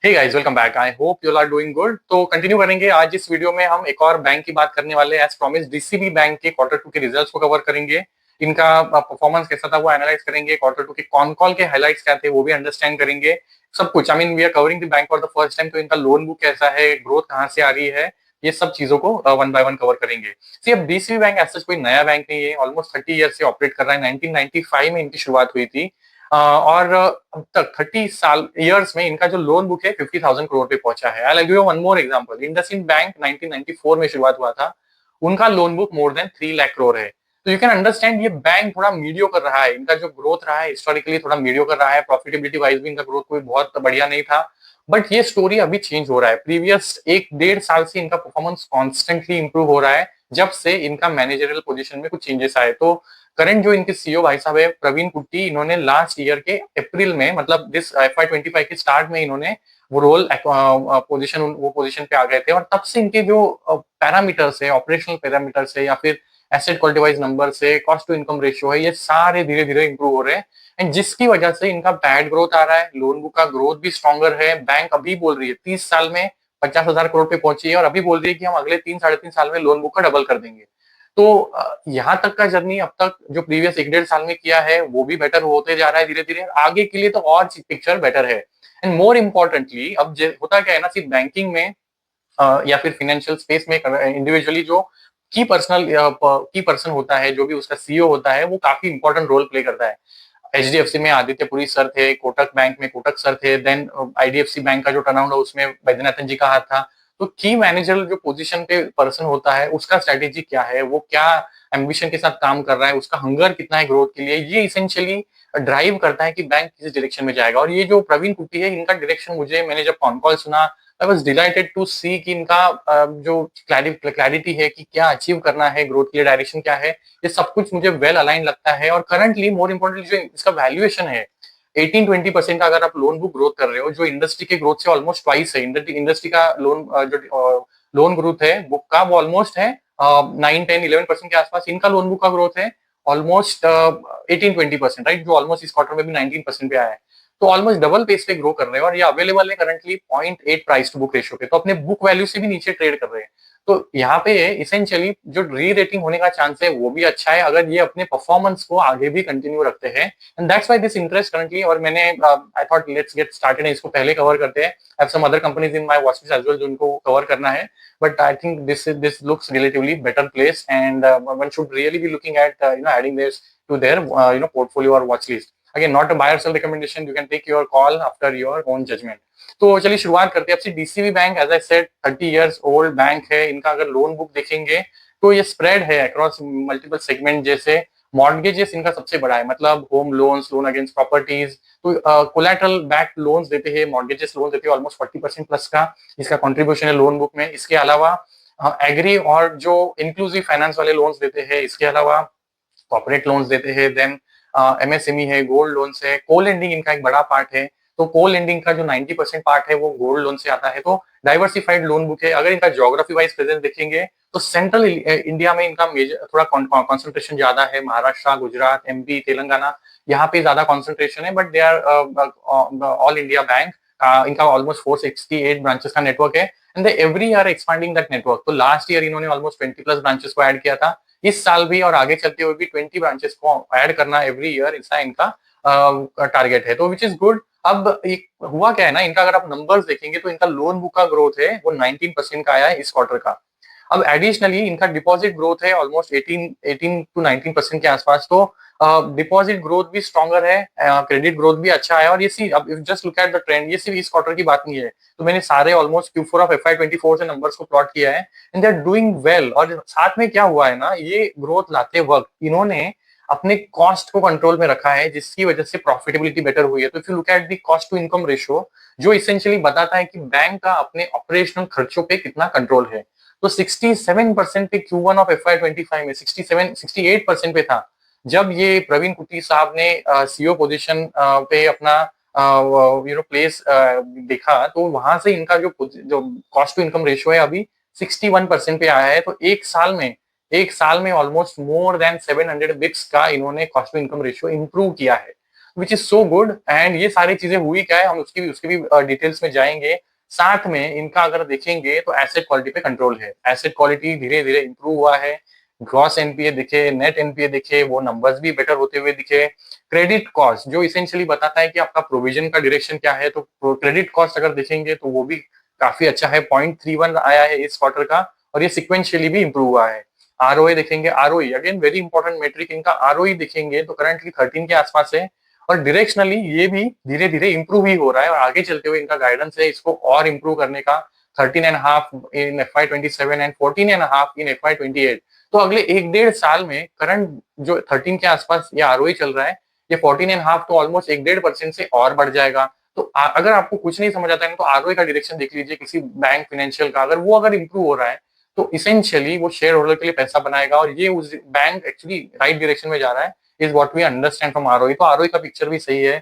Hey guys, welcome back. I hope you are doing good. तो continue करेंगे आज इस वीडियो में। हम एक और बैंक की बात करने वाले हैं। एज प्रॉमिस डीसीबी बैंक के क्वार्टर टू के रिजल्ट्स को कवर करेंगे। इनका परफॉर्मेंस कैसा था वो एनालाइज करेंगे। क्वार्टर टू के कॉन कॉल के हाइलाइट्स क्या थे वो भी अंडरस्टैंड करेंगे। सब कुछ I mean we are covering the bank for the first time. तो इनका लोन बुक कैसा है, ग्रोथ कहाँ से आ रही है, ये सब चीजों को वन बाय वन कवर करेंगे। सी अब डीसीबी बैंक ऐसा कोई नया बैंक नहीं है। ऑलमोस्ट 30 ईयर से ऑपरेट कर रहा है। 1995 में इनकी शुरुआत हुई थी। और अब तक 30 साल ईयर्स में इनका जो लोन बुक है 50,000 करोड़ पे पहुंचा है। I give you one more example. IndusInd bank 1994 में शुरुआत हुआ था। उनका loan book more than 3 lakh crore है। तो यू कैन अंडरस्टैंड ये बैंक थोड़ा मीडियो कर रहा है। इनका जो ग्रोथ रहा है हिस्टोरिकली थोड़ा मीडियो कर रहा है। प्रॉफिटेबिलिटी वाइज भी इनका ग्रोथ कोई बहुत बढ़िया नहीं था। बट ये स्टोरी अभी चेंज हो रहा है। प्रीवियस 1-1.5 साल से इनका परफॉर्मेंस कॉन्स्टेंटली इंप्रूव हो रहा है जब से इनका मैनेजरियल पोजीशन में कुछ चेंजेस आए। तो करंट जो इनके सीईओ भाई साहब है प्रवीण कुट्टी, इन्होंने लास्ट ईयर के अप्रैल में मतलब दिस FY25 के स्टार्ट में इन्होंने वो रोल पोजीशन पे आ गए थे। और तब से इनके जो पैरामीटर्स है, ऑपरेशनल पैरामीटर्स है या फिर एसेट क्वालिटी वाइज नंबर से, कॉस्ट टू इनकम रेशियो है, ये सारे धीरे धीरे इंप्रूव हो रहे हैं। एंड जिसकी वजह से इनका बैड ग्रोथ आ रहा है। लोन बुक का ग्रोथ भी स्ट्रॉन्गर है। बैंक अभी बोल रही है 30 साल में 50,000 करोड़ पे पहुंची है और अभी बोल रही है कि हम अगले 3-3.5 साल में लोन बुक का डबल कर देंगे। तो यहाँ तक का जर्नी अब तक जो प्रीवियस 1-1.5 साल में किया है वो भी बेटर होते जा रहा है धीरे धीरे। आगे के लिए तो और पिक्चर बेटर है। एंड मोर इम्पोर्टेंटली अब होता क्या है ना, सिर्फ बैंकिंग में या फिर फाइनेंशियल स्पेस में इंडिविजुअली जो की पर्सन होता है, जो भी उसका सीईओ होता है, वो काफी इंपॉर्टेंट रोल प्ले करता है। एचडीएफसी में आदित्य पुरी सर थे, कोटक बैंक में कोटक सर थे, देन आईडीएफसी बैंक का जो टर्नआउंड है उसमें वैद्यनाथन जी का हाथ था। तो की मैनेजर जो पोजीशन पे पर्सन होता है उसका स्ट्रेटेजी क्या है, वो क्या एम्बिशन के साथ काम कर रहा है, उसका हंगर कितना है ग्रोथ के लिए, ये इसेंशियली ड्राइव करता है कि बैंक किस डायरेक्शन में जाएगा। और ये जो प्रवीण कुट्टी है, इनका डायरेक्शन मुझे, मैंने जब कॉन कॉल सुना, आई वाज डिलाइटेड टू सी कि इनका जो क्लैरिटी है कि क्या अचीव करना है, ग्रोथ के लिए डायरेक्शन क्या है, ये सब कुछ मुझे वेल अलाइन लगता है। और करंटली मोर इम्पोर्टेंटली जो इसका वैल्यूएशन है 18-20% का, अगर आप लोन बुक ग्रोथ कर रहे हो जो इंडस्ट्री के ग्रोथ से ऑलमोस्ट ट्वाइस है। इंडस्ट्री का जो लोन ग्रोथ है बुक का वो ऑलमोस्ट है 9-10-11% के आसपास। इनका लोन बुक का ग्रोथ है ऑलमोस्ट 18-20%, राइट, जो ऑलमोस्ट इस क्वार्टर में भी 19% पे आया है। तो ऑलमोस्ट डबल पेस पे ग्रो कर रहे हैं और ये अवेलेबल है currently 0.8 price to book ratio पे। तो अपने बुक वैल्यू से भी नीचे ट्रेड कर रहे हैं। तो यहाँ पे इसेंशियली जो री रेटिंग होने का चांस है वो भी अच्छा है अगर ये अपने परफॉर्मेंस को आगे भी कंटिन्यू रखते हैं। And that's why this interest currently. और मैंने I thought let's get started, इसको पहले कवर करते हैं। I have some other companies in my watch list as well जिनको कवर करना है। But I think this looks relatively better place and one should really be looking at adding this to their portfolio or watch list. Again, not a buy or sell recommendation. You can take your call after your own judgment. तो चलिए शुरुआत करते हैं। अब से DCB bank as I said 30 years old bank है। इनका अगर लोन बुक देखेंगे तो ये स्प्रेड है अक्रॉस मल्टीपल सेगमेंट। जैसे मॉर्गेजेस इनका सबसे बड़ा है, मतलब home loans, loan against properties, तो कोलैटरल बैक्ड लोन्स देते हैं, मॉर्गेजेस लोन देते हैं ऑलमोस्ट 40% प्लस का इसका कंट्रीब्यूशन है लोन बुक में। इसके अलावा एग्री और जो इंक्लूसिव फाइनेंस वाले लोन्स देते हैं। इसके अलावा कॉर्पोरेट लोन्स देते हैं। देन एमएसएमई है, गोल्ड लोन्स है, को लेंडिंग इनका एक बड़ा पार्ट है। तो को लेंडिंग का जो 90% पार्ट है वो गोल्ड लोन से आता है। तो डाइवर्सिफाइड लोन बुक है। अगर इनका ज्योग्राफी वाइज प्रेजेंस देखेंगे तो सेंट्रल इंडिया में इनका मेजर थोड़ा कॉन्सेंट्रेशन ज्यादा है। महाराष्ट्र, गुजरात, एमपी, तेलंगाना, यहाँ पे ज्यादा कॉन्सेंट्रेशन है। But they are all India bank. इनका ऑलमोस्ट 468 ब्रांचेस का नेटवर्क है and they every year expanding that network. तो लास्ट ईयर इन्होंने ऑलमोस्ट 20+ ब्रांचेस को ऐड किया था। इस साल भी और आगे चलते हुए भी 20 ब्रांचेस को ऐड करना एवरी ईयर ऐसा इनका टारगेट है। तो विच इज गुड। अब एक हुआ क्या है ना, इनका अगर आप नंबर्स देखेंगे तो इनका लोन बुक का ग्रोथ है वो 19% का आया है इस क्वार्टर का। अब एडिशनली इनका डिपॉजिट ग्रोथ है ऑलमोस्ट 18 to 19% के आसपास। तो डिपॉजिट ग्रोथ भी स्ट्रॉन्गर है, क्रेडिट ग्रोथ भी अच्छा है। और ये सी अब just look at the trend, ये सिर्फ इस क्वार्टर की बात नहीं है। तो मैंने सारे ऑलमोस्ट Q4 ऑफ FY24 से नंबर्स को प्लॉट किया है and they are doing well. और साथ में क्या हुआ है ना, ये ग्रोथ लाते वक्त इन्होंने अपने कॉस्ट को कंट्रोल में रखा है जिसकी वजह से प्रॉफिटेबिलिटी बेटर हुई है। तो if you look at the cost to income ratio, जो इसेंशियली बताता है कि बैंक का अपने ऑपरेशनल खर्चों पे कितना कंट्रोल है, तो 67% पे Q1 ऑफ FY25 में 68% पे था जब ये प्रवीण कुट्टी साहब ने सीईओ पोजीशन पे अपना प्लेस देखा। तो वहां से इनका जो कॉस्ट टू इनकम रेशियो है अभी 61% पे आया है। तो एक साल में ऑलमोस्ट मोर देन 700 बिप्स का इन्होंने cost to income ratio improve किया है। Which is so good. And ये सारी चीजें हुई क्या है, हम उसकी भी डिटेल्स में जाएंगे। साथ में इनका अगर देखेंगे तो एसेट क्वालिटी पे कंट्रोल है, एसेट क्वालिटी धीरे धीरे इंप्रूव हुआ है। ग्रॉस एनपीए दिखे, नेट एनपीए दिखे, वो नंबर्स भी बेटर होते हुए दिखे। क्रेडिट कॉस्ट जो इसेंशियली बताता है कि आपका प्रोविजन का डायरेक्शन क्या है, तो क्रेडिट कॉस्ट अगर देखेंगे तो वो भी काफी अच्छा है, 0.31 आया है इस क्वार्टर का, और ये सिक्वेंशियली भी इंप्रूव हुआ है। आरओए देखेंगे, ROE again very important metric, इनका आरओई देखेंगे तो करंटली 13 के आसपास है, और डायरेक्शनली ये भी धीरे धीरे इंप्रूव ही हो रहा है, और आगे चलते हुए इनका गाइडेंस है इसको और इंप्रूव करने का, 13.5 इन FY27 एंड 14.5 इन FY28। तो अगले 1-1.5 साल में करंट जो 13 के आसपास ये आरओई चल रहा है, ये 14.5 तो ऑलमोस्ट 1-1.5% से और बढ़ जाएगा। तो अगर आपको कुछ नहीं समझ आता है तो आरओई का डायरेक्शन देख लीजिए किसी बैंक फाइनेंशियल का, अगर वो अगर इंप्रूव हो रहा है तो इसेंशियली वो शेयर होल्डर के लिए पैसा बनाएगा, और ये उस बैंक एक्चुअली राइट डायरेक्शन में जा रहा है, is what we understand from ROE. तो आरओई का पिक्चर भी सही है,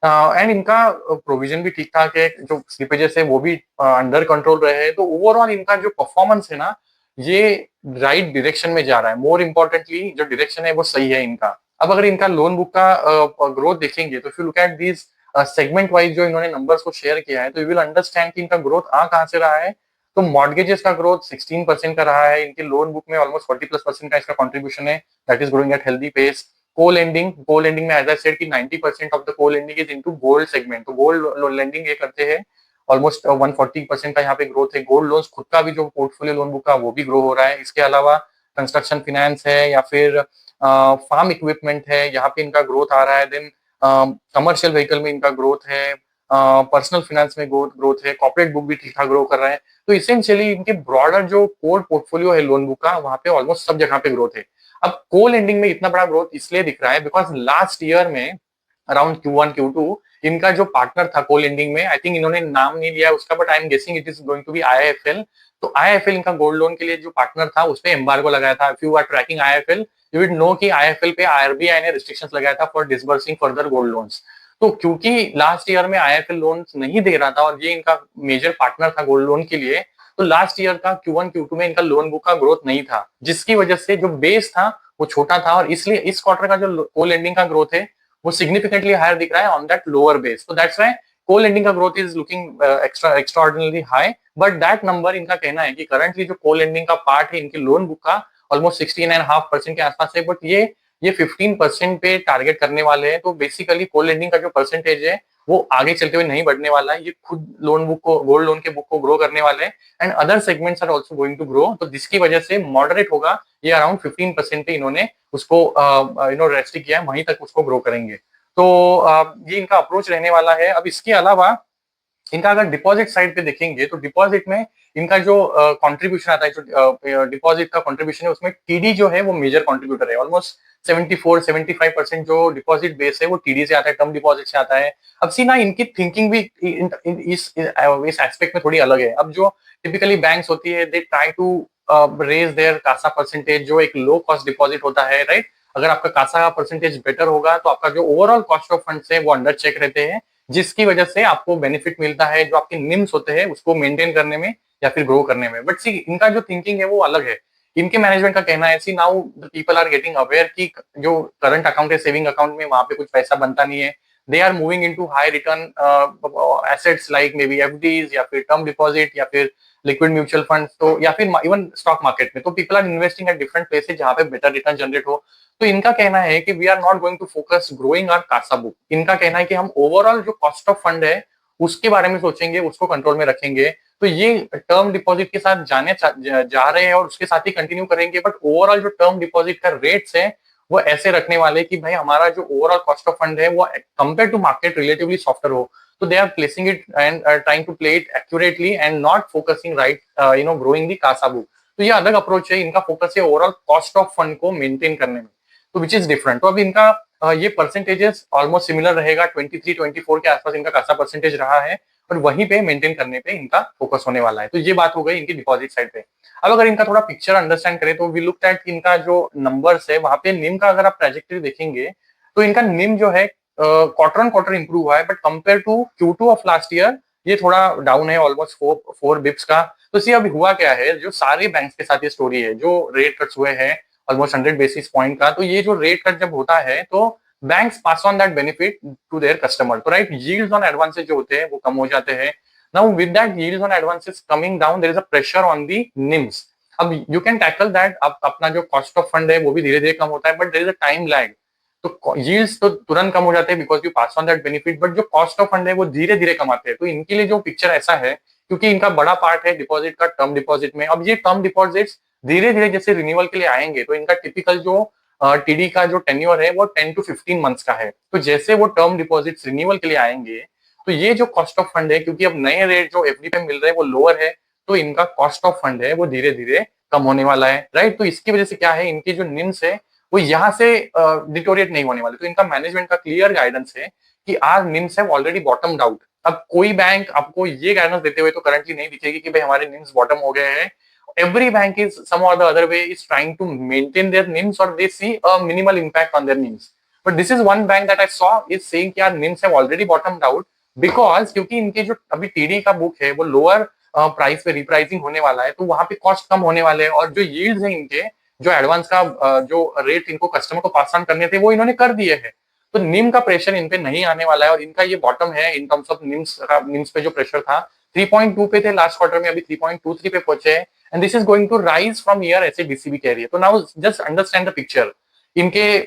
एंड इनका प्रोविजन भी ठीक ठाक है, जो स्लिपेजेस है वो भी अंडर कंट्रोल रहे हैं। तो ओवरऑल इनका जो परफॉर्मेंस है ना, ये राइट डायरेक्शन में जा रहा है। मोर इम्पोर्टेंटली जो डायरेक्शन है वो सही है इनका। अब अगर इनका लोन बुक का ग्रोथ देखेंगे तो if you look at this segment wise जो इन्होंने नंबर्स को शेयर किया है, तो यू विल अंडरस्टैंड कि इनका ग्रोथ कहाँ से रहा है। तो मॉर्गेजेस का ग्रोथ 16% का रहा है, इनके लोन बुक में ऑलमोस्ट 40+% का इसका कंट्रीब्यूशन है, that is growing at healthy pace. Co lending में एज आई सेड कि 90% of the co lending is into gold segment, तो गोल्ड लेंडिंग ये करते हैं, ऑलमोस्ट 140% का यहाँ पे ग्रोथ है। गोल्ड लोन्स खुद का भी जो पोर्टफोलियो लोन बुक का वो भी ग्रो हो रहा है। इसके अलावा कंस्ट्रक्शन फाइनेंस है या फिर फार्म इक्विपमेंट है, यहाँ पे इनका ग्रोथ आ रहा है। देन कमर्शियल व्हीकल में इनका ग्रोथ है, पर्सनल फाइनेंस में ग्रोथ है, कॉर्पोरेट बुक भी ठीक ठाक ग्रो कर रहा है। तो इसेंशियली इनके ब्रॉडर जो कोर पोर्टफोलियो है लोन बुक का, वहां पे ऑलमोस्ट सब जगह पे ग्रोथ है। अब को लेंडिंग में इतना बड़ा ग्रोथ इसलिए दिख रहा है बिकॉज लास्ट ईयर में अराउंड Q1 Q2 इनका जो पार्टनर था को लेंडिंग में, आई थिंक इन्होंने नाम नहीं लिया उसका, but I am guessing it is going to be IIFL। तो IIFL इनका गोल्ड लोन के लिए जो पार्टनर था उस पर एम्बार्गो लगाया था। If you are tracking IIFL you will know कि IIFL पे RBI ने रिस्ट्रिक्शंस लगाया था for disbursing further gold loans. तो क्योंकि लास्ट ईयर में IIFL लोन्स नहीं दे रहा था और ये इनका मेजर पार्टनर था गोल्ड लोन के लिए, तो लास्ट ईयर का Q1 Q2 में इनका लोन बुक का ग्रोथ नहीं था, जिसकी वजह से जो बेस था वो छोटा था, और इसलिए इस क्वार्टर का जो को लेंडिंग का ग्रोथ है वो सिग्निफिकेंटली हायर दिख रहा है ऑन दैट लोअर बेस। तो दैट्स व्हाई को लेंडिंग का growth is looking extraordinary high. But that number इनका कहना है कि करंटली जो को लेंडिंग का पार्ट है इनके लोन बुक का ऑलमोस्ट 16.5% के आसपास है, बट ये 15% पे टारगेट करने वाले हैं। तो बेसिकली को लेंडिंग का जो परसेंटेज है वो आगे चलते हुए नहीं बढ़ने वाला है, ये खुद लोन बुक को, गोल्ड लोन के बुक को ग्रो करने वाले हैं, and other segments are also going to grow. तो जिसकी वजह से मॉडरेट होगा, ये अराउंड 15% पे इन्होंने उसको रेस्ट्रिक्ट किया है, वहीं तक उसको ग्रो करेंगे। तो ये इनका अप्रोच रहने वाला है। अब इसके अलावा इनका अगर डिपॉजिट साइड पे देखेंगे तो डिपॉजिट में इनका जो कंट्रीब्यूशन आता है, जो डिपॉजिट का कंट्रीब्यूशन है उसमें टीडी जो है वो मेजर कंट्रीब्यूटर है। ऑलमोस्ट 74-75% जो डिपॉजिट बेस है वो टीडी से आता है, टर्म डिपॉजिट से आता है। अब सी ना इनकी थिंकिंग भी इस एस्पेक्ट में थोड़ी अलग है। अब जो टिपिकली बैंक्स होती है they try to raise their CASA percentage, जो एक लो कॉस्ट डिपॉजिट होता है, राइट। अगर आपका कासा का परसेंटेज बेटर होगा तो आपका जो ओवरऑल कॉस्ट ऑफ फंड्स है वो अंडर चेक रहते हैं, जिसकी वजह से आपको बेनिफिट मिलता है जो आपके निम्स होते हैं उसको मेंटेन करने में या फिर ग्रो करने में। बट सी इनका जो थिंकिंग है वो अलग है। इनके मैनेजमेंट का कहना है see now the people are getting aware कि जो करंट अकाउंट है सेविंग अकाउंट में वहां पे कुछ पैसा बनता नहीं है, they are moving into high return assets like may be FDs या फिर टर्म डिपॉजिट या फिर लिक्विड म्यूचुअल फंड्स, तो या फिर इवन स्टॉक मार्केट में। तो people are investing at different places जहां पे बेटर रिटर्न जनरेट हो। तो इनका कहना है कि we are not going to focus growing our CASA book. इनका कहना है कि हम ओवरऑल जो कॉस्ट ऑफ फंड है उसके बारे में सोचेंगे, उसको कंट्रोल में रखेंगे। तो ये टर्म डिपॉजिट के साथ जा रहे हैं और उसके साथ ही कंटिन्यू करेंगे, बट ओवरऑल जो टर्म डिपॉजिट का रेट्स है वो ऐसे रखने वाले कि भाई हमारा जो ओवरऑल कॉस्ट ऑफ फंड है वो compare to market relatively softer हो। तो they are placing it and trying to play it accurately and not focusing right growing the CASA book. तो ये अलग अप्रोच है, इनका फोकस है ओवरऑल कॉस्ट ऑफ फंड को मेंटेन करने में, तो विच इज डिफरेंट। तो अब इनका ये परसेंटेजेस ऑलमोस्ट सिमिलर रहेगा, 23-24 के आसपास इनका खासा परसेंटेज रहा है, और वहीं पे मेंटेन करने पे इनका फोकस होने वाला है। तो ये बात हो गई इनकी डिपॉजिट साइड पे। अब अगर इनका थोड़ा पिक्चर अंडरस्टैंड करें तो वी लुक एट इनका जो नंबर्स है वहां पे निम का अगर आप ट्रेजेक्टरी देखेंगे तो इनका निम जो है क्वार्टर ऑन क्वार्टर इंप्रूव हुआ है, but compare to Q2 of last year ये थोड़ा डाउन है, ऑलमोस्ट 4 बिप्स का। तो सी अभी हुआ क्या है, जो सारे बैंक्स के साथ ये स्टोरी है, जो रेट कट्स हुए हैं ऑलमोस्ट 100 बेसिस पॉइंट का, तो ये जो रेट कट जब होता है तो banks pass on that benefit to their customer. तो राइट, यील्ड्स ऑन एडवांसेस जो होते हैं वो कम हो जाते हैं। Now with that yields on advances coming down, there is a pressure on the NIMs. अब यू कैन टैकल दैट, अब अपना जो कॉस्ट ऑफ फंड है वो भी धीरे धीरे कम होता है, but there is a time lag. तो यील्ड्स तो तुरंत कम हो जाते हैं because you pass on that benefit, but जो कॉस्ट ऑफ फंड है वो धीरे धीरे कमाते हैं। तो इनके लिए जो पिक्चर ऐसा है, क्योंकि इनका बड़ा पार्ट है डिपॉजिट का टर्म डिपॉजिट में। अब ये टर्म डिपॉजिट्स धीरे धीरे जैसे रिन्यूअल के लिए आएंगे, तो इनका टिपिकल जो टीडी का जो टेन्योर है वो 10 to 15 मंथ्स का है। तो जैसे वो टर्म डिपॉजिट्स रिन्यूअल के लिए आएंगे, तो ये जो कॉस्ट ऑफ फंड है, क्योंकि अब नए रेट जो एफडी पे मिल रहे हैं वो लोअर है, तो इनका कॉस्ट ऑफ फंड है वो धीरे धीरे कम होने वाला है, राइट। तो इसकी वजह से क्या है, इनकी जो निम्स है वो यहाँ से डिटोरिएट नहीं होने वाले। तो इनका मैनेजमेंट का क्लियर गाइडेंस है कि our NIMs have already bottomed out. अब कोई बैंक आपको ये गाइडेंस देते हुए तो करंटली नहीं दिखेगी कि भाई हमारे निम्स बॉटम हो गए हैं। Every bank is some or the other way is trying to maintain their NIMs, or they see a minimal impact on their NIMs. But this is one bank that I saw is saying कि यार NIMs have already bottomed out, because क्योंकि इनके जो अभी TD का book है वो lower price पे रिप्राइसिंग होने वाला है, तो वहां पे कॉस्ट कम होने वाले हैं, और जो यील्ड्स है इनके, जो एडवांस का जो रेट इनको कस्टमर को पास ऑन करने थे वो इन्होंने कर दिए हैं। तो निम का प्रेशर इन पे नहीं आने वाला है, और इनका ये बॉटम है इन टर्म्स ऑफ निम्स पे जो प्रेशर था 3.2 पे थे लास्ट क्वार्टर में, अभी 3.23 पे पहुंचे हैं, and this is going to rise from year, ऐसे डीसीबी कह रही है। तो now just understand the picture. इनके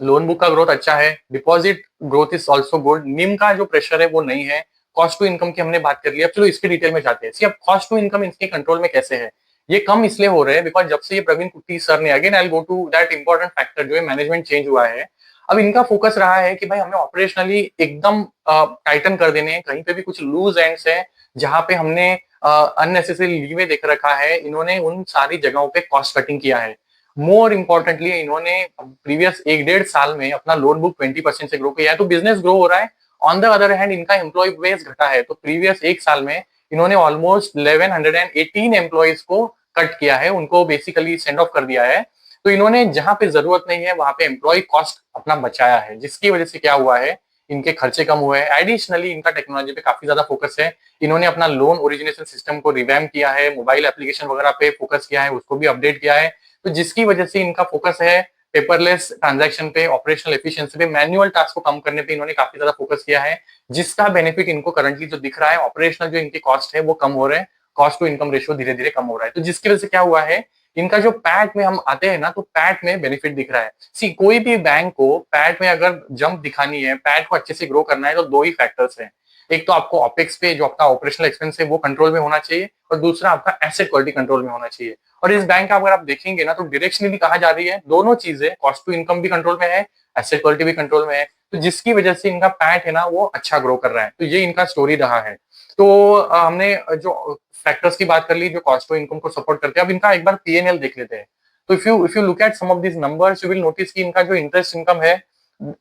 लोन बुक का ग्रोथ अच्छा है, deposit growth is also good, NIM का जो प्रेशर है वो नहीं है। कॉस्ट टू इनकम की हमने बात कर ली, अब चलो इसके डिटेल में जाते हैं। सी अब कॉस्ट टू इनकम इनके कंट्रोल में कैसे है, ये कम इसलिए हो रहे हैं बिकॉज जब से ये प्रवीण कुट्टी सर ने, again I go to that important factor जो है मैनेजमेंट चेंज हुआ है। अब इनका फोकस रहा है कि भाई हमें ऑपरेशनली एकदम टाइटन कर देने, कहीं पे भी कुछ लूज एंड्स है जहां पे हमने अननेसेसरी लीवे देख रखा है, इन्होंने उन सारी जगहों पे कॉस्ट कटिंग किया है। मोर इम्पोर्टेंटली इन्होंने प्रीवियस 1-1.5 साल में अपना लोन बुक 20% से ग्रो किया है, तो बिजनेस ग्रो हो रहा है। ऑन द अदर हैंड इनका एम्प्लॉय बेस घटा है, तो प्रीवियस 1 साल में इन्होंने ऑलमोस्ट 1118 एम्प्लॉयज को कट किया है, उनको बेसिकली सेंड ऑफ कर दिया है। तो इन्होंने जहां पे जरूरत नहीं है वहां पे एम्प्लॉय कॉस्ट अपना बचाया है, जिसकी वजह से क्या हुआ है, इनके खर्चे कम हुए हैं। एडिशनली इनका टेक्नोलॉजी पे काफी ज्यादा फोकस है, इन्होंने अपना लोन ओरिजिनेशन सिस्टम को रिवैम्प किया है, मोबाइल एप्लीकेशन वगैरह पे फोकस किया है, उसको भी अपडेट किया है। तो जिसकी वजह से इनका फोकस है पेपरलेस ट्रांजैक्शन पे, ऑपरेशनल एफिशिएंसी पे, मैनुअल टास्क को कम करने पे इन्होंने काफी ज्यादा फोकस किया है, जिसका बेनिफिट इनको करंटली जो दिख रहा है, ऑपरेशनल जो इनके कॉस्ट है वो कम हो रहे हैं, कॉस्ट टू इनकम रेशियो धीरे धीरे कम हो रहा है। तो जिसकी वजह से क्या हुआ है, इनका जो पैट में हम आते हैं ना, तो पैट में बेनिफिट दिख रहा है। सी कोई भी बैंक को पैट में अगर जंप दिखानी है, पैट को अच्छे से ग्रो करना है, तो दो ही फैक्टर्स हैं। एक तो आपको ऑपेक्स पे जो आपका ऑपरेशनल एक्सपेंस है वो कंट्रोल में होना चाहिए, और दूसरा आपका एसेट क्वालिटी कंट्रोल में होना चाहिए। और इस बैंक का अगर आप देखेंगे ना, तो डायरेक्शनली कहा जा रही है दोनों चीजें, कॉस्ट टू इनकम भी कंट्रोल में है, एसेट क्वालिटी भी कंट्रोल में है, तो जिसकी वजह से इनका पैट है ना वो अच्छा ग्रो कर रहा है। तो ये इनका स्टोरी रहा है। तो हमने जो फैक्टर्स की बात कर ली जो कॉस्ट टू इनकम को सपोर्ट करते हैं, अब इनका एक बार पीएनएल देख लेते हैं। तो if you look at some of this numbers, you will notice कि इनका जो इंटरेस्ट इनकम है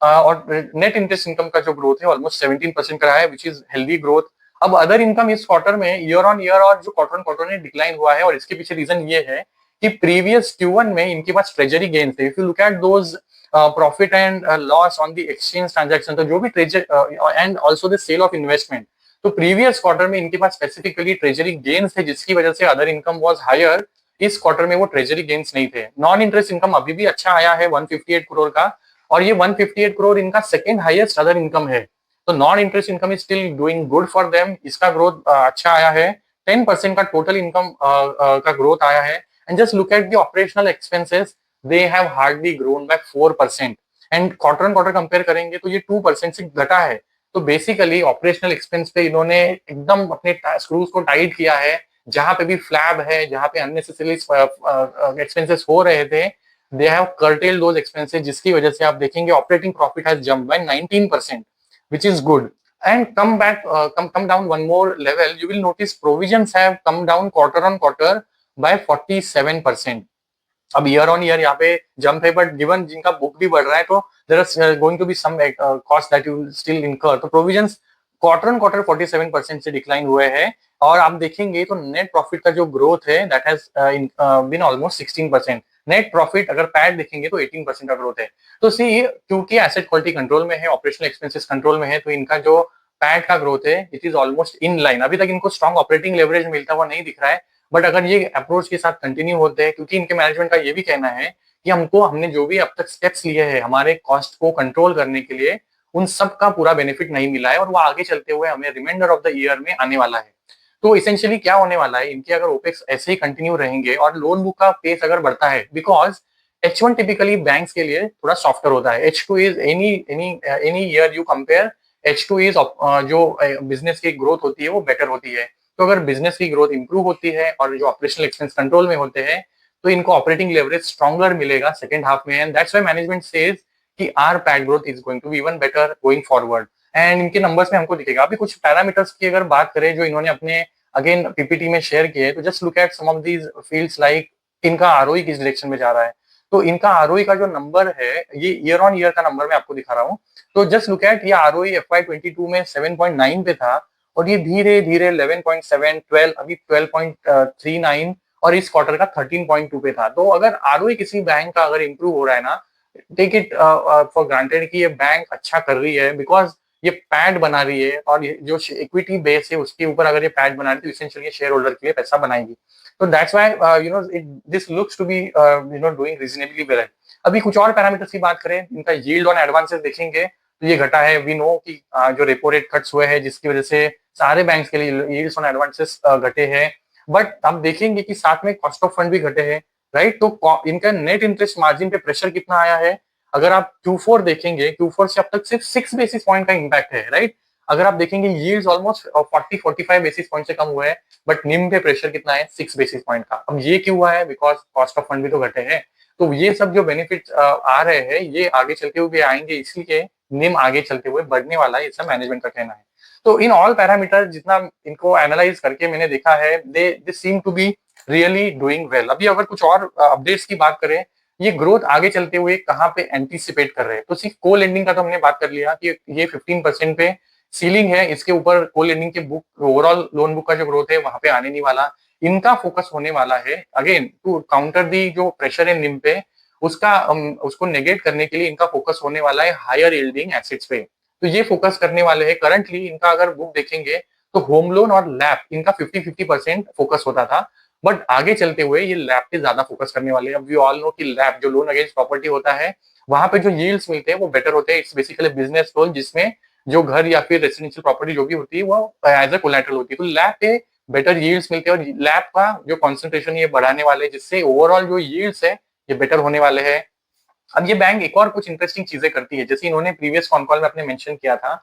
और नेट इंटरेस्ट इनकम का जो ग्रोथ है ऑलमोस्ट 17% का रहा है, विच इज हेल्दी ग्रोथ। अब अदर इनकम इस क्वार्टर में ईयर ऑन ईयर और जो क्वार्टर ऑन क्वार्टर में डिक्लाइन हुआ है, और इसके पीछे रीजन ये है कि प्रीवियस Q1 में इनके पास ट्रेजरी गेन थे। If you look at those profit and loss on the exchange transaction, तो जो भी treasury and also the sale of investment, तो प्रीवियस क्वार्टर में इनके पास स्पेसिफिकली ट्रेजरी गेन्स थे, जिसकी वजह से अदर इनकम वाज हायर। इस क्वार्टर में वो ट्रेजरी गेन्स नहीं थे। नॉन इंटरेस्ट इनकम अभी भी अच्छा आया है 158 करोड़ का, और ये 158 करोड़ इनका सेकंड हाईएस्ट अदर इनकम है। तो non interest income is still doing good for them, इसका ग्रोथ अच्छा आया है। 10% का टोटल इनकम का ग्रोथ आया है। And just look at the operational expenses, they have hardly grown by 4%, and quarter on quarter compare करेंगे तो ये 2% से घटा है। तो बेसिकली ऑपरेशनल एक्सपेंस पे इन्होंने एकदम अपने स्क्रूज को टाइट किया है, जहां पे भी फ्लैब है, जहां पे अननेसेसरी एक्सपेंसेस हो रहे थे, they have curtail those expenses, जिसकी वजह से आप देखेंगे operating profit has jump by 19%, which is good. And come down one more level, you will notice provisions have come down quarter on quarter by 47%. अब year on year यहाँ पे jump है, but given जिनका book भी बढ़ रहा है, तो there are going to be some cost that you still incur. तो प्रोविजंस क्वार्टर ऑन क्वार्टर 47% से डिक्लाइन हुए हैं, और आप देखेंगे तो नेट प्रॉफिट का जो ग्रोथ है that has been almost 16%। Net profit अगर पैट देखेंगे तो 18% का ग्रोथ है। तो सी क्योंकि एसेट क्वालिटी कंट्रोल में है, ऑपरेशनल एक्सपेंसेस कंट्रोल में है, तो इनका जो पैट का ग्रोथ है it is almost in line. अभी तक इनको स्ट्रॉन्ग ऑपरेटिंग लेवरेज मिलता हुआ नहीं दिख रहा है, बट अगर ये अप्रोच के साथ कंटिन्यू होते हैं, क्योंकि इनके मैनेजमेंट का ये भी कहना है कि हमने जो भी अब तक स्टेप्स लिए हैं हमारे कॉस्ट को कंट्रोल करने के लिए, उन सब का पूरा बेनिफिट नहीं मिला है और वो आगे चलते हुए हमें रिमाइंडर ऑफ द ईयर में आने वाला है। तो इसेंशियली क्या होने वाला है, इनके अगर ओपेक्स ऐसे ही कंटिन्यू रहेंगे और लोन बुक का पेस अगर बढ़ता है, बिकॉज H1 टिपिकली बैंक्स के लिए थोड़ा सॉफ्टर होता है। H2 is any any any year you compare, H2 is जो बिजनेस की ग्रोथ होती है वो बेटर होती है। तो अगर बिजनेस की ग्रोथ इंप्रूव होती है और जो ऑपरेशनल एक्सपेंस कंट्रोल में होते हैं, तो इनको ऑपरेटिंग लेवरेज स्ट्रॉन्गर मिलेगा सेकंड हाफ में, and that's why management says कि our PAT growth is going to be even better going forward. And इनके नंबर्स में हमको दिखेगा। अभी कुछ पैरामीटर्स की अगर बात करें जो इन्होंने अपने अगेन पीपीटी में शेयर किए, तो just look at some of these fields like इनका आरओई किस डायरेक्शन में जा रहा है। तो इनका आरओई का जो नंबर है, ये ईयर ऑन ईयर का नंबर मैं आपको दिखा रहा हूँ। तो जस्ट लुक एट, ये आरओई FY22 में 7.9 पे था और ये धीरे धीरे 11.7, 12, अभी 12.39 और इस क्वार्टर का 13.2 पे था। तो अगर आरओई किसी बैंक का अगर इंप्रूव हो रहा है ना, टेक इट फॉर ग्रांटेड कि ये बैंक अच्छा कर रही है, बिकॉज ये पैड बना रही है और जो इक्विटी बेस है उसके ऊपर अगर ये पैड बना रही है तो इसेंशियली शेयर होल्डर के लिए पैसा बनाएगी। तो that's why this looks to be doing reasonably well. अभी कुछ और पैरामीटर्स की बात करें, इनका यील्ड ऑन एडवांसेस देखेंगे तो ये घटा है। वी नो कि जो रेपो रेट कट्स हुए हैं जिसकी वजह से सारे बैंक्स के लिए यील्ड्स ऑन एडवांसेस घटे हैं, बट आप देखेंगे कि साथ में कॉस्ट ऑफ फंड भी घटे हैं, राइट। तो इनका नेट इंटरेस्ट मार्जिन पे प्रेशर कितना आया है, अगर आप Q4 देखेंगे, Q4 से अब तक सिर्फ 6 बेसिस पॉइंट का इम्पैक्ट है, राइट। अगर आप देखेंगे यील्ड्स ऑलमोस्ट 40-45 बेसिस पॉइंट से कम हुए हैं, बट निम पे प्रेशर कितना है, 6 बेसिस पॉइंट का। अब ये क्यों हुआ है, बिकॉज कॉस्ट ऑफ फंड भी तो घटे हैं। तो ये सब जो बेनिफिट आ रहे हैं ये आगे चलते हुए आएंगे, इसलिए निम आगे चलते हुए बढ़ने वाला है, ऐसा मैनेजमेंट का कहना है। तो इन ऑल पैरामीटर जितना इनको एनालाइज करके मैंने देखा है, they seem to be really doing well. अभी अगर कुछ और अपडेट्स की बात करें, ये ग्रोथ आगे चलते हुए कहाँ पे एंटीसिपेट कर रहे हैं, तो सिर्फ को लेंडिंग का तो हमने बात कर लिया कि ये 15% पे सीलिंग है, इसके ऊपर को लेंडिंग के बुक ओवरऑल लोन बुक का जो ग्रोथ है वहां पे आने नहीं वाला। इनका फोकस होने वाला है अगेन टू काउंटर दी जो प्रेशर है निम पे, उसको नेगेट करने के लिए इनका फोकस होने वाला है हायर यील्डिंग एसेट्स पे। तो ये फोकस करने वाले हैं। करंटली इनका अगर बुक देखेंगे तो होम लोन और लैप इनका 50-50% फोकस होता था, बट आगे चलते हुए ये लैप पे ज्यादा फोकस करने वाले हैं। अब वी ऑल नो कि लैप जो लोन अगेंस्ट प्रॉपर्टी होता है, वहां पे जो यील्ड्स मिलते हैं वो बेटर होते हैं। इट्स बेसिकली बिजनेस लोन जिसमें जो घर या फिर रेसिडेंशियल प्रॉपर्टी जो भी होती है वो एज अ कोलैटरल होती है। तो लैप पे बेटर यील्ड्स मिलते हैं और लैप का जो कॉन्सेंट्रेशन ये बढ़ाने वाले हैं, जिससे ओवरऑल जो यील्ड्स है ये बेटर होने वाले हैं। अब ये बैंक एक और कुछ इंटरेस्टिंग चीजें करती है, जैसे इन्होंने प्रीवियस कॉन कॉल में अपने मेंशन किया था,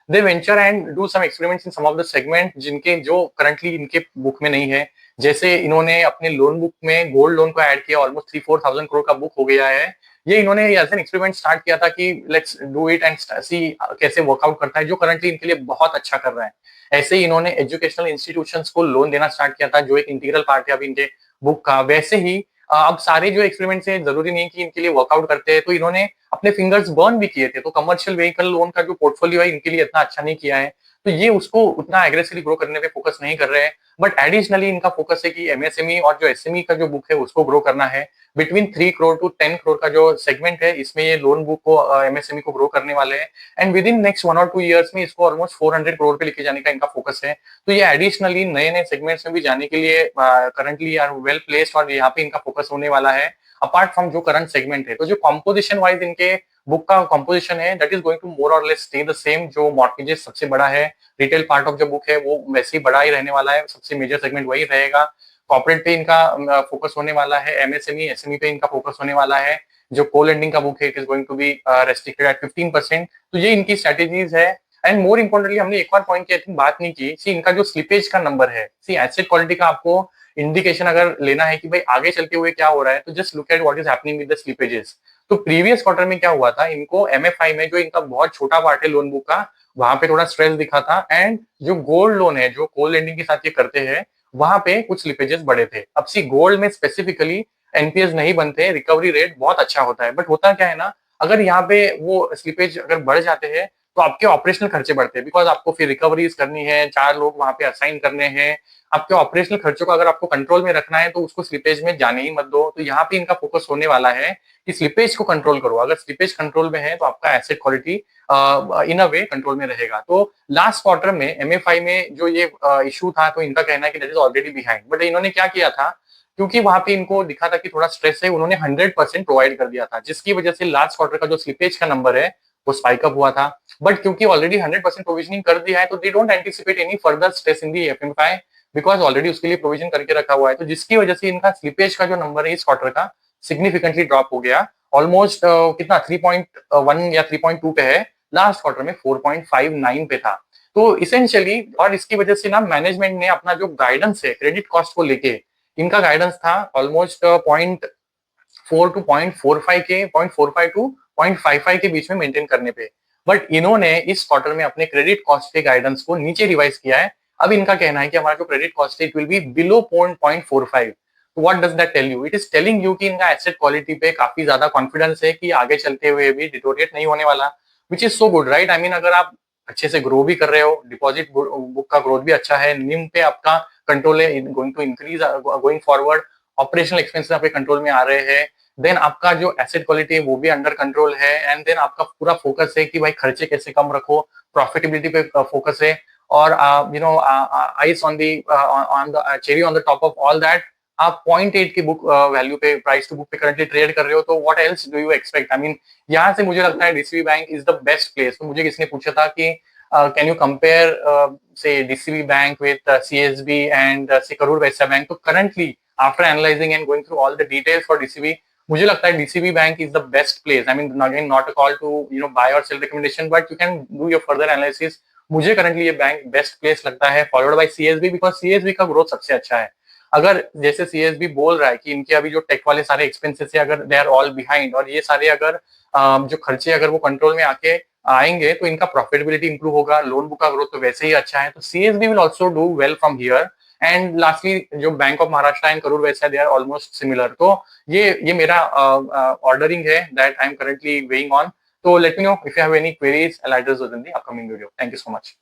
they venture and do some experiments in some of the segment जिनके जो करंटली इनके बुक में नहीं है। जैसे इन्होंने अपने लोन बुक में गोल्ड लोन को ऐड किया, ऑलमोस्ट 3-4 thousand करोड़ का बुक हो गया है। ये इन्होंने एज एन एक्सपेरिमेंट स्टार्ट किया था कि लेट्स डू इट एंड सी कैसे वर्कआउट करता है, जो करंटली इनके लिए बहुत अच्छा कर रहा है। ऐसे ही इन्होंने एजुकेशनल इंस्टीट्यूशंस को लोन देना स्टार्ट किया था, जो एक इंटीग्रल पार्ट है अभी इनके बुक का। वैसे ही अब सारे जो एक्सपेरिमेंट्स हैं जरूरी नहीं कि इनके लिए वर्कआउट करते हैं, तो इन्होंने अपने फिंगर्स बर्न भी किए थे। तो कमर्शियल व्हीकल लोन का जो पोर्टफोलियो है इनके लिए इतना अच्छा नहीं किया है, तो ये उसको उतना एग्रेसिवली ग्रो करने पे फोकस नहीं कर रहे हैं। बट एडिशनली इनका फोकस है कि एमएसएमई और जो एसएमई का जो बुक है उसको ग्रो करना है। बिटवीन 3 करोड़ टू 10 करोड़ का जो सेगमेंट है, इसमें ये लोन बुक को एमएसएमई को ग्रो करने वाले हैं। एंड विद इन नेक्स्ट 1 और 2 ईयर्स में इसको ऑलमोस्ट 400 करोड़ पे लेके जाने का इनका फोकस है। तो ये एडिशनली नए नए सेगमेंट्स में भी जाने के लिए करंटली आर वेल प्लेस्ड और यहाँ पे इनका फोकस होने वाला है, अपार्ट फ्रॉम जो करंट सेगमेंट है। तो जो कॉम्पोजिशन वाइज इनके बुक का कॉम्पोजिशन है, दैट इज गोइंग टू मोर और लेस स्टे द सेम। जो मॉर्गेजेस सबसे बड़ा है, रिटेल पार्ट ऑफ जो बुक है वो वैसे ही बड़ा ही रहने वाला है, सबसे मेजर सेगमेंट वही रहेगा। कॉर्पोरेट पे इनका फोकस होने वाला है, एमएसएमई एसएमई पे इनका फोकस होने वाला है। जो को लेंडिंग का बुक है it is going to be restricted at 15%। तो ये इनकी स्ट्रेटेजीज है। एंड मोर इंपोर्टेंटली हमने एक और पॉइंट की आई थिंक बात नहीं की, सी इनका जो स्लिपेज का नंबर है, सी एसेट क्वालिटी का आपको इंडिकेशन अगर लेना है कि भाई आगे चलते हुए क्या हो रहा है, तो just look at what is happening with the slippages. तो प्रीवियस क्वार्टर में क्या हुआ था, इनको एमएफआई में जो इनका बहुत छोटा पार्ट है लोन बुक का, वहां पे थोड़ा स्ट्रेस दिखा था। एंड जो गोल्ड लोन है जो कोल लेंडिंग के साथ ये करते हैं, वहां पे कुछ स्लिपेजेस बढ़े थे। अब सी गोल्ड में स्पेसिफिकली एनपीएस नहीं बनते, रिकवरी रेट बहुत अच्छा होता है, बट होता क्या है ना, अगर यहाँ पे वो स्लिपेज अगर बढ़ जाते हैं तो आपके ऑपरेशनल खर्चे बढ़ते हैं, बिकॉज आपको फिर रिकवरीज करनी है, 4 लोग वहां पे असाइन करने हैं। आपके ऑपरेशनल खर्चों को अगर आपको कंट्रोल में रखना है तो उसको स्लिपेज में जाने ही मत दो। तो यहाँ पे इनका फोकस होने वाला है कि स्लिपेज को कंट्रोल करो। अगर स्लिपेज कंट्रोल में है तो आपका asset quality in a way control में रहेगा। तो लास्ट क्वार्टर में एमएफआई में जो ये इशू था, तो इनका कहना है कि that is already behind. But इन्होंने क्या किया था क्योंकि वहां पे इनको दिखा था कि थोड़ा स्ट्रेस है, उन्होंने 100% प्रोवाइड कर दिया था, जिसकी वजह से लास्ट क्वार्टर का जो स्लिपेज का नंबर है वो स्पाइक अप हुआ था। बट क्योंकि ऑलरेडी 100% प्रोविजनिंग कर दिया है, तो they don't anticipate any further stress in the FMI, because already उसके लिए प्रोविजन करके रखा हुआ है। तो जिसकी वजह से इनका स्लिपेज का जो नंबर है इस क्वार्टर का सिग्निफिकेंटली ड्रॉप हो गया। ऑलमोस्ट कितना 3.1 या 3.2 पे है, लास्ट क्वार्टर में 4.59 पे था। तो इसेंशियली, और इसकी वजह से ना मैनेजमेंट ने अपना जो गाइडेंस है क्रेडिट कॉस्ट को लेके, इनका गाइडेंस था ऑलमोस्ट 0.4 टू 0.45 के 0.45 टू 0.55 के बीच में मेंटेन करने पे। बट इन्होंने इस क्वार्टर में अपने क्रेडिट कॉस्ट के गाइडेंस को नीचे रिवाइज किया है। अब इनका कहना है कि हमारा जो क्रेडिट कॉस्ट है इट विल बी बिलो 0.45। तो what does that tell you? It is telling you कि इनका एसेट क्वालिटी पे काफी ज्यादा कॉन्फिडेंस है कि आगे चलते हुए भी डिटोरिएट नहीं होने वाला, विच is so good, right? I mean, अगर आप अच्छे से ग्रो भी कर रहे हो, डिपॉजिट बुक का ग्रोथ भी अच्छा है, निम पे आपका कंट्रोल है, going to increase going forward, operational expenses आपके कंट्रोल में आ रहे हैं, देन आपका जो एसेट क्वालिटी है वो भी अंडर कंट्रोल है, एंड देन आपका पूरा फोकस है कि भाई खर्चे कैसे कम रखो, प्रॉफिटेबिलिटी पे फोकस है, और ice on the cherry on the top of all that, आप 0.8 की बुक वैल्यू पे, प्राइस टू बुक पे करंटली ट्रेड कर रहे हो। तो what else do you expect? I mean, यहाँ से मुझे लगता है DCB bank is the best place. तो मुझे किसने पूछा था कि can you compare say DCB Bank with CSB and say Karur Vysya Bank? तो currently after analyzing and going through all the details for DCB, मुझे लगता है DCB Bank is the best place. I mean, again, not a call to buy or sell recommendation, but you can do your further analysis. मुझे currently ये bank best place लगता है, followed by CSB, because CSB का growth सबसे अच्छा है। अगर जैसे CSB बोल रहा है कि इनके अभी जो टेक वाले सारे एक्सपेंसेस है, अगर दे आर ऑल बिहाइंड, और ये सारे अगर जो खर्चे अगर वो कंट्रोल में आके आएंगे, तो इनका प्रॉफिटेबिलिटी इंप्रूव होगा, लोन बुक का ग्रोथ तो वैसे ही अच्छा है, तो CSB will also do well from here. And lastly, जो bank of Maharashtra and Karur Vysya, they are almost similar. तो ये मेरा ऑर्डरिंग है that I am currently weighing on. तो let me know if you have any queries, I will address those in the upcoming video. Thank you so much.